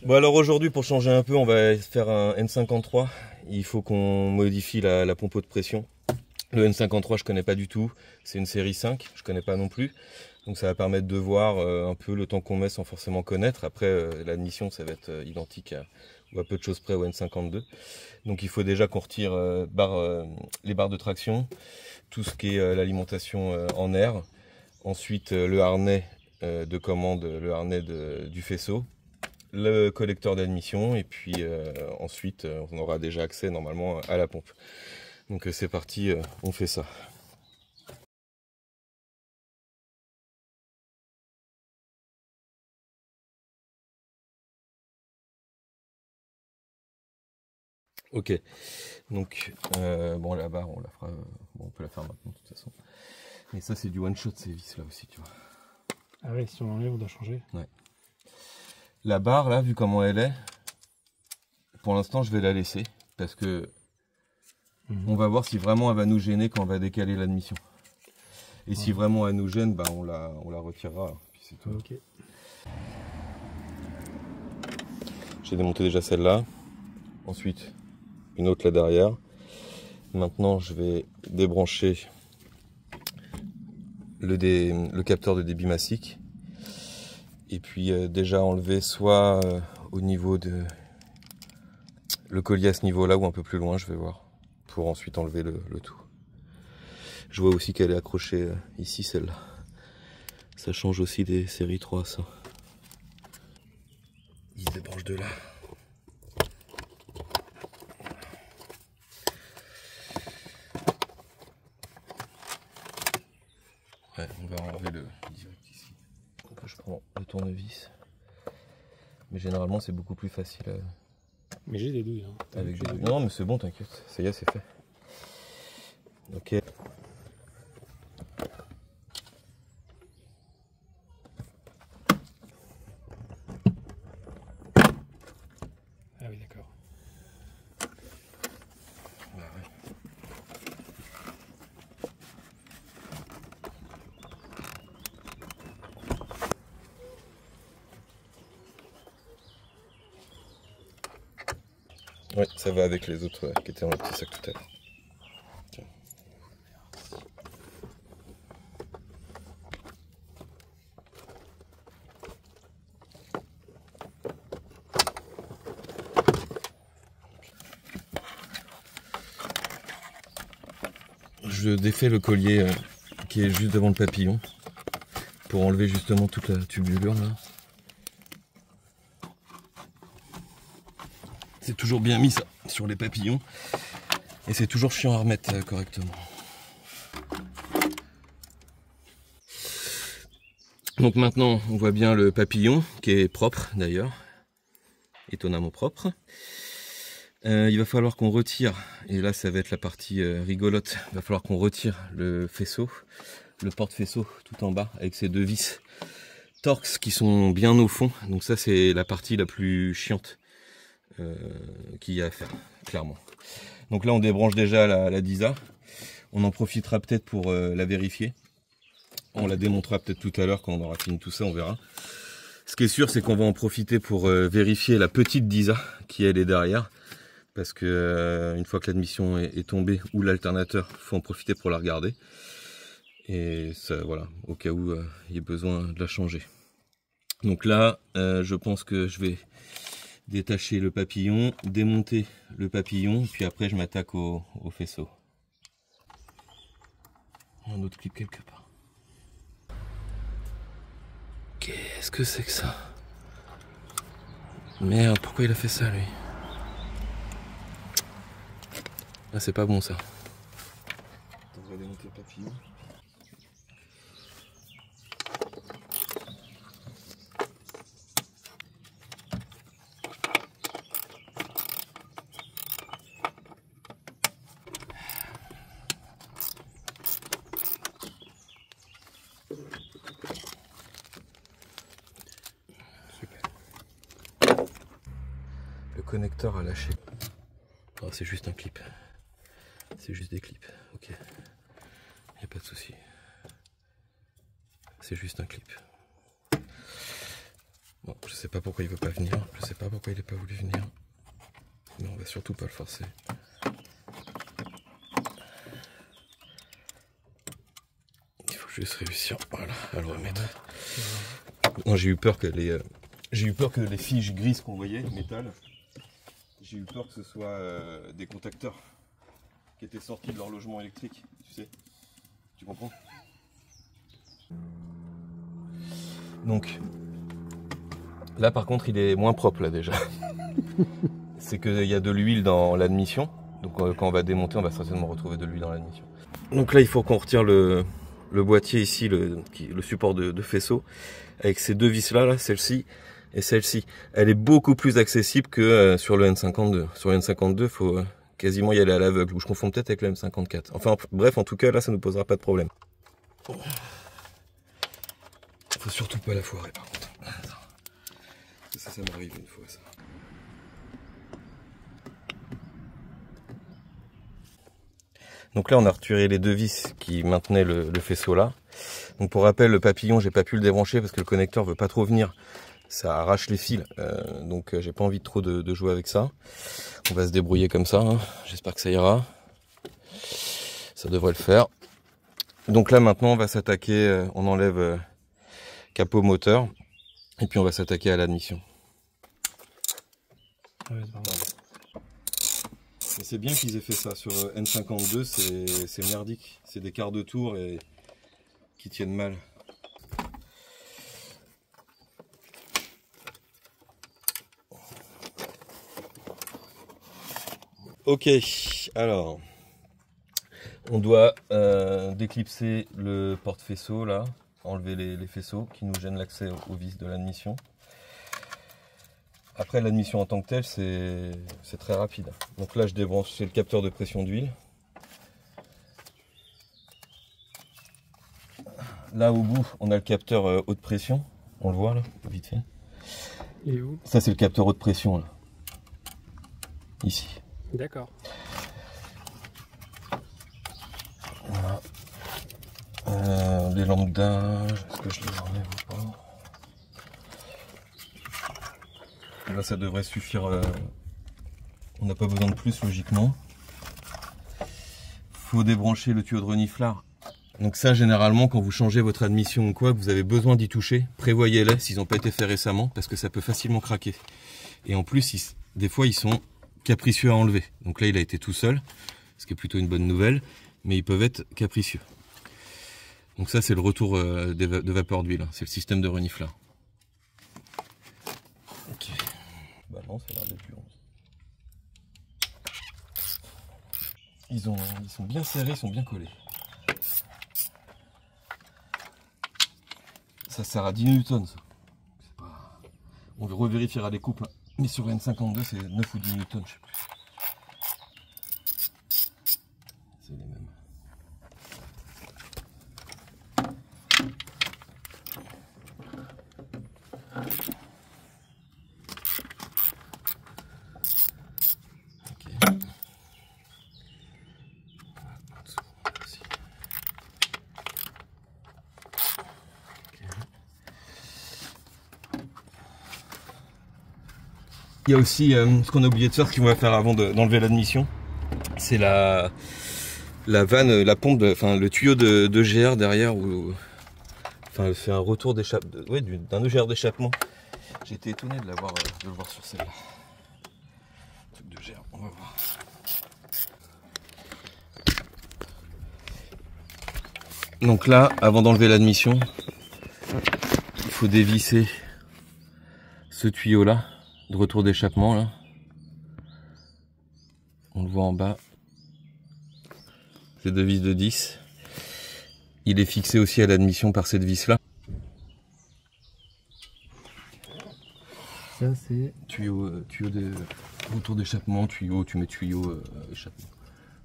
Bon alors aujourd'hui pour changer un peu on va faire un N53. Il faut qu'on modifie la pompe de pression. Le N53 je connais pas du tout, c'est une série 5, je connais pas non plus. Donc ça va permettre de voir un peu le temps qu'on met sans forcément connaître. Après l'admission ça va être identique ou à peu de choses près au N52. Donc il faut déjà qu'on retire les barres de traction, tout ce qui est l'alimentation en air. Ensuite le harnais de commande, le harnais du faisceau, le collecteur d'admission et puis ensuite on aura déjà accès normalement à la pompe. Donc c'est parti, on fait ça. Ok, donc bon la barre on la fera, bon, on peut la faire maintenant de toute façon. Mais ça c'est du one shot ces vis là aussi tu vois. Ah ouais, si on l'enlève on doit changer. Ouais. La barre là vu comment elle est, pour l'instant je vais la laisser parce que on va voir si vraiment elle va nous gêner quand on va décaler l'admission. Et si vraiment elle nous gêne, bah on la retirera. Puis c'est tout. Ok. J'ai démonté déjà celle-là. Ensuite, une autre là derrière. Maintenant, je vais débrancher le capteur de débit massique. Et puis déjà enlever soit au niveau de le collier à ce niveau-là ou un peu plus loin, je vais voir. Pour ensuite enlever le tout. Je vois aussi qu'elle est accrochée ici, celle-là. Ça change aussi des séries 3, ça. Il se débranche de là. Ouais, on va enlever le direct ici. Donc je prends le tournevis. Mais généralement c'est beaucoup plus facile Mais j'ai des douilles. Hein. avec des douilles. Non mais c'est bon, t'inquiète. Ça y est, c'est fait. Ok. Ah oui, d'accord. Bah ouais. Ouais, ça va avec les autres qui étaient dans le petit sac tout à l'heure. Tiens. Je défais le collier qui est juste devant le papillon pour enlever justement toute la tubulure là. C'est toujours bien mis ça sur les papillons et c'est toujours chiant à remettre correctement. Donc maintenant on voit bien le papillon qui est propre d'ailleurs, étonnamment propre. Il va falloir qu'on retire, et là ça va être la partie rigolote, il va falloir qu'on retire le faisceau, le porte-faisceau tout en bas avec ces deux vis Torx qui sont bien au fond. Donc ça c'est la partie la plus chiante qu'il y a à faire, clairement. Donc là on débranche déjà la DISA, on en profitera peut-être pour la vérifier. On la démontera peut-être tout à l'heure quand on aura fini tout ça, on verra. Ce qui est sûr c'est qu'on va en profiter pour vérifier la petite DISA qui elle est derrière. Parce que une fois que l'admission est tombée ou l'alternateur, il faut en profiter pour la regarder. Et ça, voilà, au cas où il y ait besoin de la changer. Donc là, je pense que je vais détacher le papillon, démonter le papillon, puis après je m'attaque au faisceau. Un autre clip quelque part. Qu'est-ce que c'est que ça? Merde, pourquoi il a fait ça lui? Ah, c'est pas bon ça. On va démonter le papillon. Super. Le connecteur a lâché. Oh, c'est juste un clip. C'est juste des clips, ok. Y a pas de souci. C'est juste un clip. Bon, je sais pas pourquoi il veut pas venir, je sais pas pourquoi il n'a pas voulu venir. Mais on va surtout pas le forcer. Il faut juste réussir, voilà, à le remettre. Non, j'ai eu peur que les fiches grises qu'on voyait, métal, j'ai eu peur que ce soit des contacteurs qui étaient sortis de l'horlogement électrique, tu sais. Tu comprends? Donc, là par contre il est moins propre là déjà. C'est qu'il y a de l'huile dans l'admission. Donc quand on va démonter, on va certainement retrouver de l'huile dans l'admission. Donc là il faut qu'on retire le boîtier ici, le support de faisceau. Avec ces deux vis là, celle-ci et celle-ci. Elle est beaucoup plus accessible que sur le N52. Sur le N52, il faut quasiment y aller à l'aveugle. Ou je confonds peut-être avec le M54. Enfin bref, en tout cas là ça ne nous posera pas de problème. Faut surtout pas la foirer par contre. Ça m'arrive une fois ça. Donc là on a retiré les deux vis qui maintenaient le faisceau là. Donc pour rappel, le papillon j'ai pas pu le débrancher parce que le connecteur veut pas trop venir. Ça arrache les fils, donc j'ai pas envie trop de jouer avec ça. On va se débrouiller comme ça, hein. J'espère que ça ira. Ça devrait le faire. Donc là maintenant on va s'attaquer, on enlève capot moteur et puis on va s'attaquer à l'admission. C'est bien qu'ils aient fait ça sur N52, c'est merdique, c'est des quarts de tour et qui tiennent mal. Ok, alors on doit déclipser le porte-faisceau là, enlever les faisceaux qui nous gênent l'accès aux vis de l'admission. Après l'admission en tant que telle, c'est très rapide. Donc là je débranche, c'est le capteur de pression d'huile. Là au bout, on a le capteur haute pression, on le voit là, vite fait. Il est où? Ça c'est le capteur haute pression là, ici. D'accord. Voilà. Les lambda, est-ce que je les enlève ou pas? Là ça devrait suffire, on n'a pas besoin de plus logiquement. Faut débrancher le tuyau de reniflard. Donc ça généralement quand vous changez votre admission ou quoi, vous avez besoin d'y toucher, prévoyez-les s'ils n'ont pas été faits récemment parce que ça peut facilement craquer. Et en plus des fois ils sont capricieux à enlever. Donc là il a été tout seul, ce qui est plutôt une bonne nouvelle, mais ils peuvent être capricieux. Donc ça c'est le retour de vapeur d'huile, c'est le système de reniflard. Ok. Bah non, ça a l'air d'être dur. Ils sont bien serrés, ils sont bien collés. Ça sert à 10 newtons ça. Pas... On revérifiera les couples, mais sur N52 c'est 9 ou 10 newtons, je sais plus. C'est les mêmes. Il y a aussi ce qu'on a oublié de faire, ce qu'on va faire avant d'enlever l'admission, c'est la vanne, la pompe, enfin le tuyau de GR derrière, où, enfin c'est un retour d'échappement, ouais, d'un EGR d'échappement. J'ai été étonné de le voir sur celle-là. Truc de GR, on va voir. Donc là, avant d'enlever l'admission, il faut dévisser ce tuyau là de retour d'échappement là. On le voit en bas. C'est deux vis de 10. Il est fixé aussi à l'admission par cette vis là. Ça c'est tuyau de retour d'échappement, tuyau, tu mets tuyau échappement.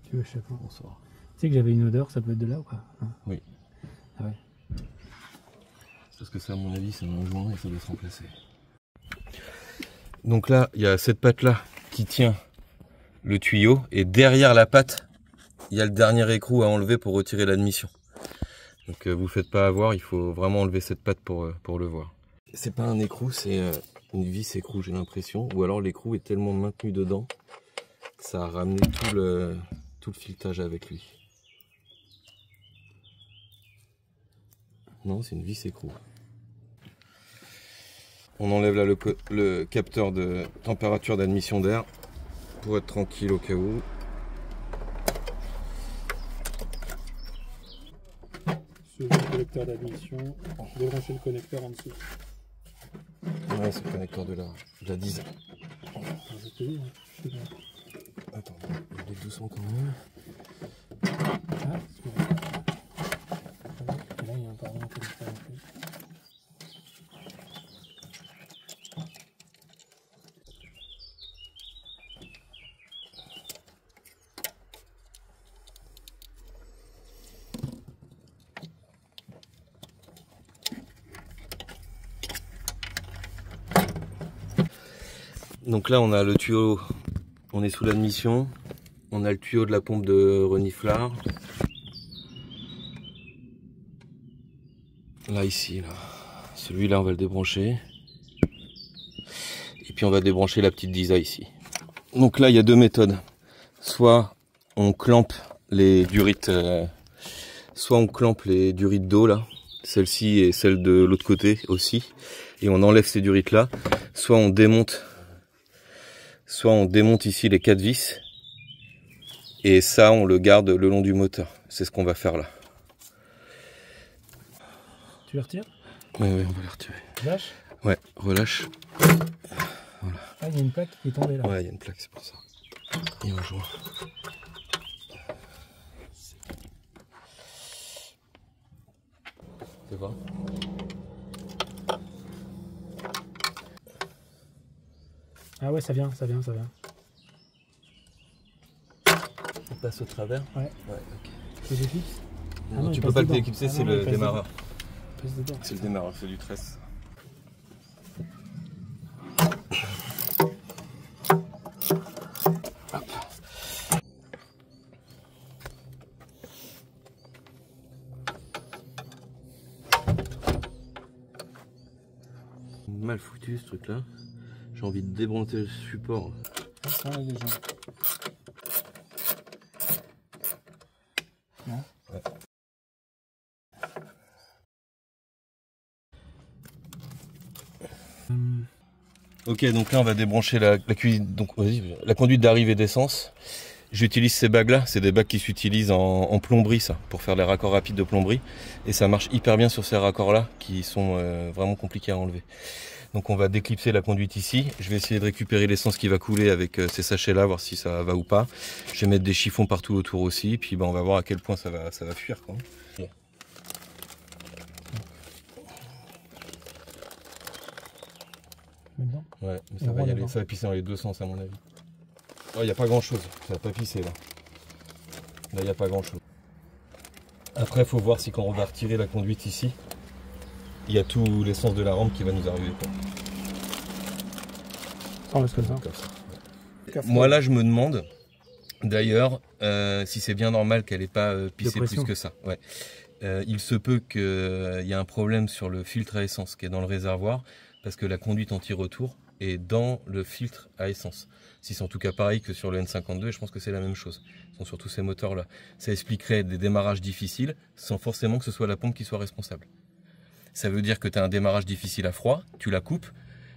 Tuyau échappement. Bonsoir. Tu sais que j'avais une odeur, ça peut être de là ou pas? Oui. Ah ouais. Parce que ça à mon avis c'est un joint et ça doit se remplacer. Donc là, il y a cette patte-là qui tient le tuyau et derrière la patte, il y a le dernier écrou à enlever pour retirer l'admission. Donc vous ne faites pas avoir, il faut vraiment enlever cette patte pour le voir. c'est pas un écrou, c'est une vis écrou, j'ai l'impression. Ou alors l'écrou est tellement maintenu dedans que ça a ramené tout le filetage avec lui. Non, c'est une vis écrou. On enlève là le capteur de température d'admission d'air pour être tranquille au cas où. Ce connecteur d'admission, débrancher le connecteur en dessous. Ouais, c'est le connecteur de la 10. Attends, il est doucement quand même. Ah, et là, il y a un pardon connecteur en plus. Donc là, on a le tuyau, on est sous l'admission. On a le tuyau de la pompe de reniflard. Là, ici, là. Celui-là, on va le débrancher. Et puis, on va débrancher la petite Disa ici. Donc là, il y a deux méthodes. Soit on clampe les durites, d'eau, là. Celle-ci et celle de l'autre côté aussi. Et on enlève ces durites-là. Soit on démonte ici les 4 vis. Et ça, on le garde le long du moteur. C'est ce qu'on va faire là. Tu les retires? Oui, on va les retirer. Lâche? Ouais, relâche. Voilà. Ah, il y a une plaque qui est tombée là. Ouais, il y a une plaque, c'est pour ça. Et on joint. Tu vois? Ah ouais, ça vient. Il passe au travers? Ouais. Ok. Tu le défixes? Non, tu peux pas le déclipser, c'est le démarreur. C'est le démarreur, c'est du 13. Hop. Mal foutu ce truc là. J'ai envie de débrancher le support. Ça va déjà. Non? Ouais. Ok, donc là on va débrancher la conduite d'arrivée d'essence. J'utilise ces bagues là, c'est des bagues qui s'utilisent en plomberie, ça, pour faire les raccords rapides de plomberie. Et ça marche hyper bien sur ces raccords là qui sont vraiment compliqués à enlever. Donc on va déclipser la conduite ici. Je vais essayer de récupérer l'essence qui va couler avec ces sachets là, voir si ça va ou pas. Je vais mettre des chiffons partout autour aussi, puis on va voir à quel point ça va fuir quoi. Maintenant? Ouais, mais ça va y aller, ça va pisser dans les deux sens à mon avis. Oh, il n'y a pas grand chose, ça va pas pisser là. Là, il n'y a pas grand chose. Après, il faut voir si quand on va retirer la conduite ici, il y a tout l'essence de la rampe qui va nous arriver. Ça, on laisse comme ça. Moi là, je me demande d'ailleurs si c'est bien normal qu'elle n'ait pas pissé plus que ça. Ouais. Il se peut qu'il y ait un problème sur le filtre à essence qui est dans le réservoir parce que la conduite anti-retour est dans le filtre à essence. Si c'est en tout cas pareil que sur le N52, je pense que c'est la même chose. Ce sont surtout ces moteurs-là. Ça expliquerait des démarrages difficiles sans forcément que ce soit la pompe qui soit responsable. Ça veut dire que tu as un démarrage difficile à froid, tu la coupes,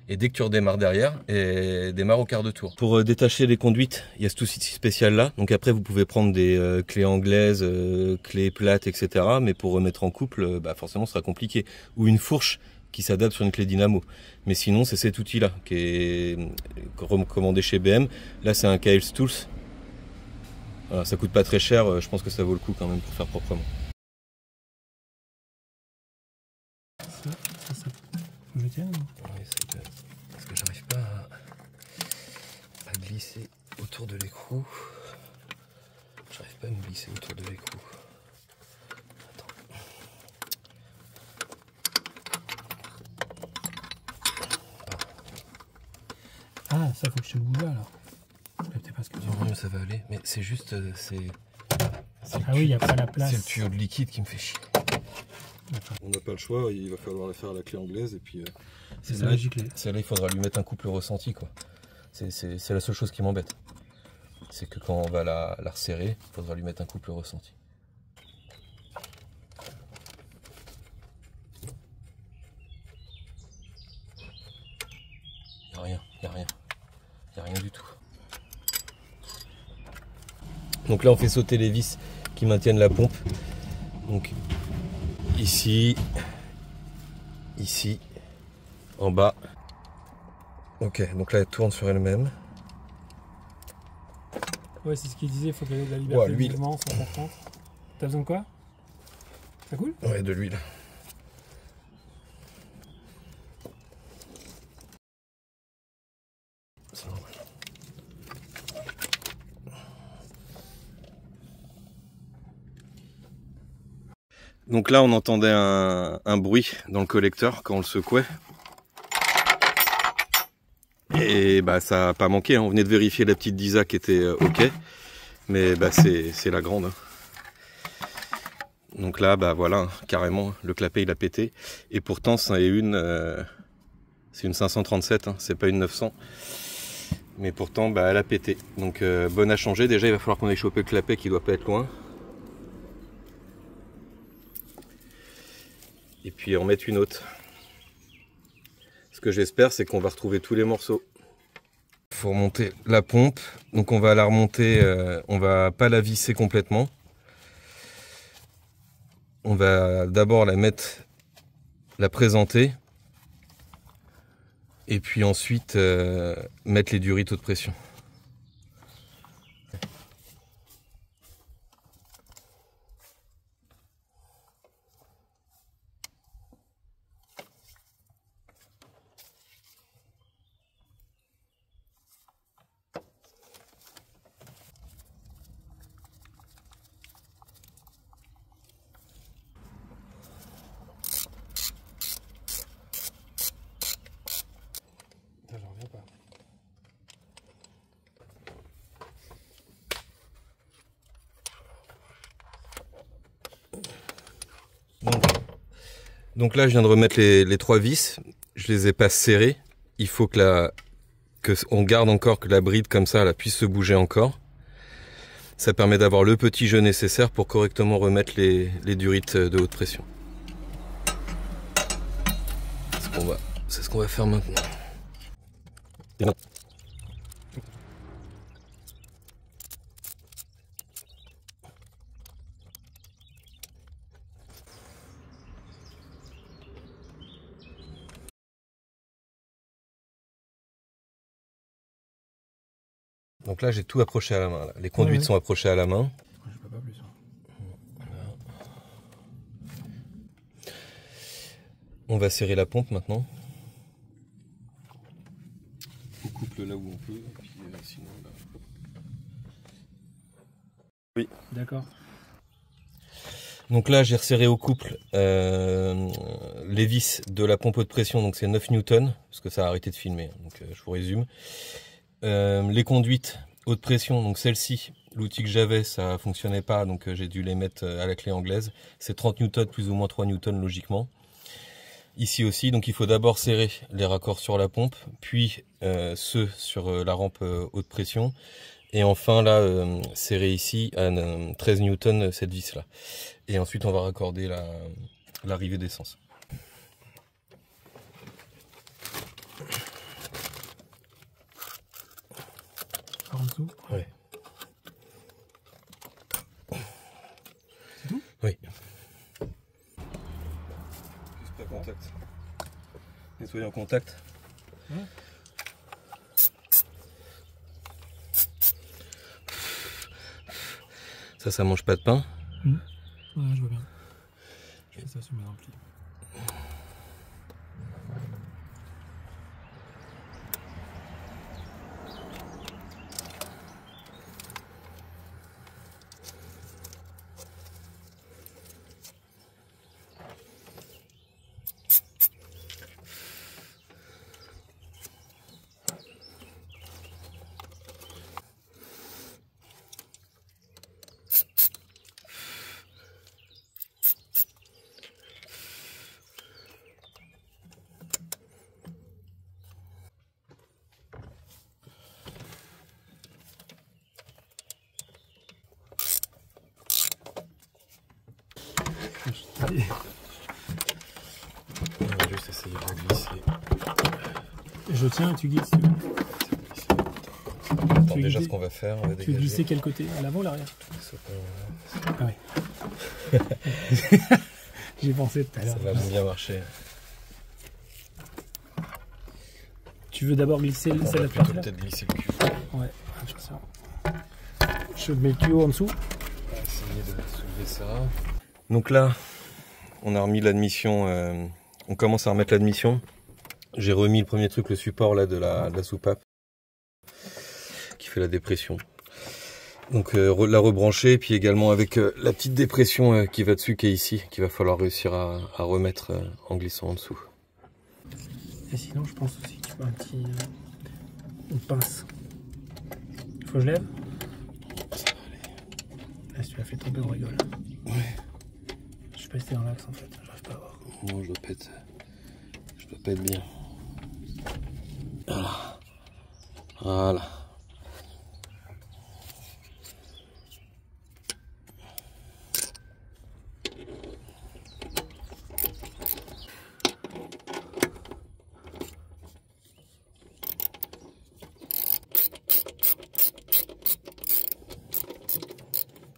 et dès que tu redémarres derrière, et démarre au quart de tour. Pour détacher les conduites, il y a ce outil spécial là. Donc après, vous pouvez prendre des clés anglaises, clés plates, etc. Mais pour remettre en couple, forcément, ce sera compliqué. Ou une fourche qui s'adapte sur une clé dynamo. Mais sinon, c'est cet outil là qui est recommandé chez BM. Là, c'est un KL Tools. Voilà, ça coûte pas très cher. Je pense que ça vaut le coup quand même pour faire proprement. Je le tiens. Oui, parce que j'arrive pas à glisser autour de l'écrou. J'arrive pas à me glisser autour de l'écrou. Attends. Ah, ça faut que je te le bouge là alors. Peut-être pas ce que tu Non, mais ça va aller. Mais c'est juste, ah oui, il n'y a pas la place. C'est le tuyau de liquide qui me fait chier. On n'a pas le choix, il va falloir faire la clé anglaise et puis Ça va gicler. Celle-là, il faudra lui mettre un couple ressenti, quoi. C'est la seule chose qui m'embête. C'est que quand on va la resserrer, il faudra lui mettre un couple ressenti. Il n'y a rien du tout. Donc là, on fait sauter les vis qui maintiennent la pompe. Donc ici, en bas. Ok, donc là, elle tourne sur elle-même. Ouais, c'est ce qu'il disait, il faut qu'elle ait de la liberté de mouvement, c'est important. T'as besoin de quoi? Ça coule? Ouais, de l'huile. Donc là, on entendait un bruit dans le collecteur quand on le secouait. Et bah ça n'a pas manqué, hein. On venait de vérifier la petite Disa qui était ok. Mais bah c'est la grande. Donc là, bah voilà, carrément, le clapet il a pété. Et pourtant, c'est une 537, hein, c'est pas une 900. Mais pourtant, bah elle a pété. Donc bonne à changer. Déjà, il va falloir qu'on aille choper le clapet qui doit pas être loin. Et puis en mettre une autre. Ce que j'espère, c'est qu'on va retrouver tous les morceaux. Il faut remonter la pompe. Donc on va la remonter, on va pas la visser complètement. On va d'abord la présenter. Et puis ensuite mettre les durites haute pression. J'en reviens pas. Donc là, je viens de remettre les 3 vis. Je les ai pas serrées. Il faut on garde encore que la bride comme ça, elle puisse se bouger encore. Ça permet d'avoir le petit jeu nécessaire pour correctement remettre les durites de haute pression. C'est ce qu'on va faire maintenant. Donc là, j'ai tout approché à la main. Là. Les conduites sont approchées à la main. Je peux pas plus. Voilà. On va serrer la pompe maintenant. On couple là où on peut. Et puis, sinon, là... Oui. D'accord. Donc là, j'ai resserré au couple les vis de la pompe haute pression. Donc c'est 9 Newton, parce que ça a arrêté de filmer. Donc je vous résume. Les conduites haute pression, donc celle-ci, l'outil que j'avais, ça fonctionnait pas, donc j'ai dû les mettre à la clé anglaise. C'est 30 Newton, plus ou moins 3 Newton logiquement. Ici aussi, donc il faut d'abord serrer les raccords sur la pompe, puis ceux sur la rampe haute pression. Et enfin là, serrer ici à 13 Newton cette vis là. Et ensuite on va raccorder l'arrivée d'essence. Par en dessous? Ouais. C'est tout? Oui. Juste pas contact. Nettoyer en contact. Ouais. Ça mange pas de pain. Ouais, je vois bien. Je fais ça sur mes amplis. On va juste essayer de glisser. Je tiens et tu glisses. Tu Attends, déjà ce qu'on va faire, on va dégager. Tu veux glisser quel côté? À l'avant ou à l'arrière? Ah oui. J'ai pensé tout à l'heure. Ça va bien marcher. Tu veux d'abord glisser on cette va partie là? peut-être glisser le cul. Ouais, attention. Je mets le tuyau en dessous. On va essayer de soulever ça. Donc là, on a remis l'admission, on commence à remettre l'admission. J'ai remis le premier truc, le support là de la soupape qui fait la dépression. Donc la rebrancher, puis également avec la petite dépression qui va dessus, qui est ici, qu'il va falloir réussir à remettre en glissant en dessous. Et sinon, je pense aussi que tu veux une pince. Faut que je lève? Ça va aller. Là, si tu l'as fait tomber, on rigole. Ouais. Je sais pas si t'es dans l'axe en fait, j'arrive pas à voir. Moi, je dois pas être bien. Voilà. Voilà.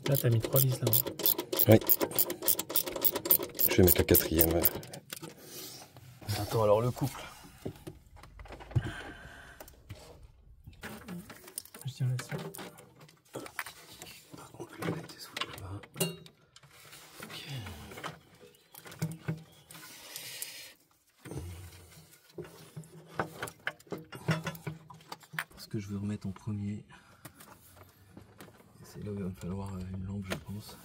Là, t'as mis 3 vis là. Oui. Je vais mettre la 4e. Attends, alors le couple. Je tiens là-dessus. Par contre, là, elle était sous le bas. Ok. Ce que je veux remettre en premier, c'est là où il va me falloir une lampe, je pense.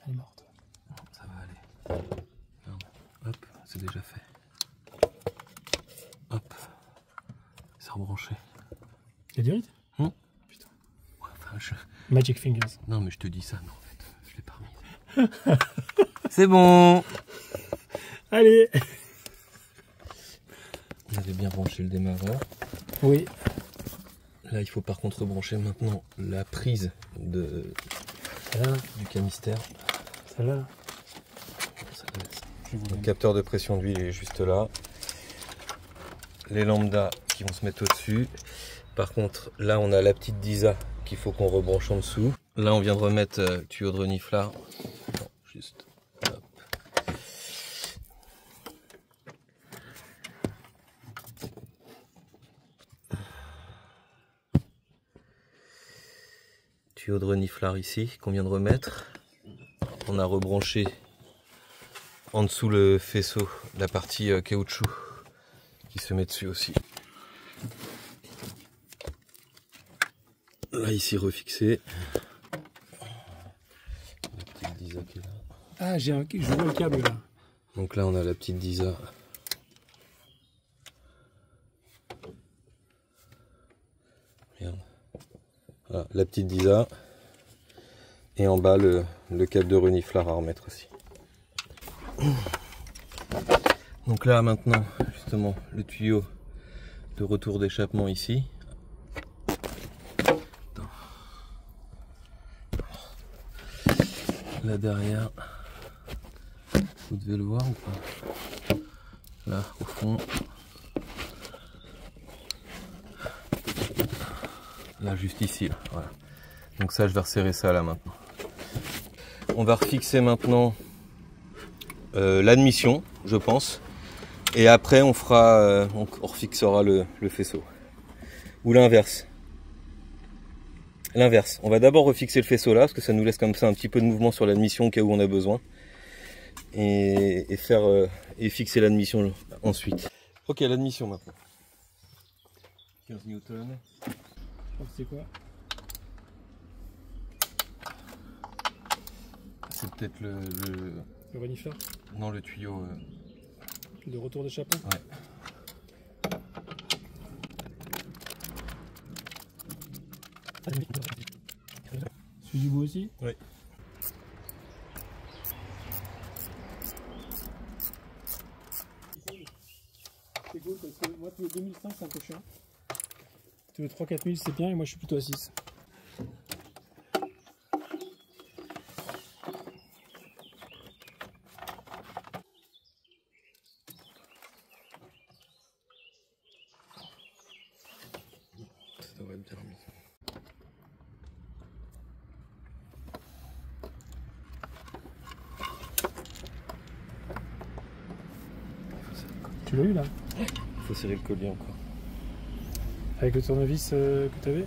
Elle est morte. Non, ça va aller. Non. Hop, c'est déjà fait. Hop, c'est rebranché. Y'a du rythme? Putain. Ouais, enfin, Magic Fingers. non, mais je te dis ça, mais en fait, je l'ai pas remis. C'est bon. Allez! On avait bien branché le démarreur. Oui. Là, il faut par contre rebrancher maintenant la prise du canister. Celle-là. Le capteur de pression d'huile est juste là. Les lambdas qui vont se mettre au-dessus. Par contre, là, on a la petite DISA qu'il faut qu'on rebranche en dessous. Là, on vient de remettre tuyau de reniflard. Non, juste. Hop. Tuyau de reniflard ici qu'on vient de remettre. On a rebranché en dessous le faisceau, la partie caoutchouc qui se met dessus aussi. Là ici refixé. La petite DISA qui est là. Ah, je vois le câble là. Donc là on a la petite DISA. Regarde. Voilà, la petite DISA. Et en bas le câble de reniflard à remettre aussi. Donc là maintenant justement le tuyau de retour d'échappement ici. Là derrière, vous devez le voir ou pas? Là au fond. Là juste ici là, voilà. Donc ça je vais resserrer ça là maintenant. On va refixer maintenant l'admission, je pense. Et après on fera, on refixera le faisceau. Ou l'inverse. L'inverse. On va d'abord refixer le faisceau là, parce que ça nous laisse comme ça un petit peu de mouvement sur l'admission au cas où on a besoin. Et fixer l'admission ensuite. Ok, l'admission maintenant. 15 newtons. Je crois que c'est quoi? C'est peut-être le... Le reniflard? Non, le tuyau... De retour d'échappement? Ouais. Celui du bout aussi? Oui. C'est cool parce que moi tous les 2005 c'est un peu chiant. Tous les 3-4 000 c'est bien et moi je suis plutôt à 6. Ça devrait être bien remis. Tu l'as eu là? Il faut serrer le collier encore. Avec le tournevis que tu avais?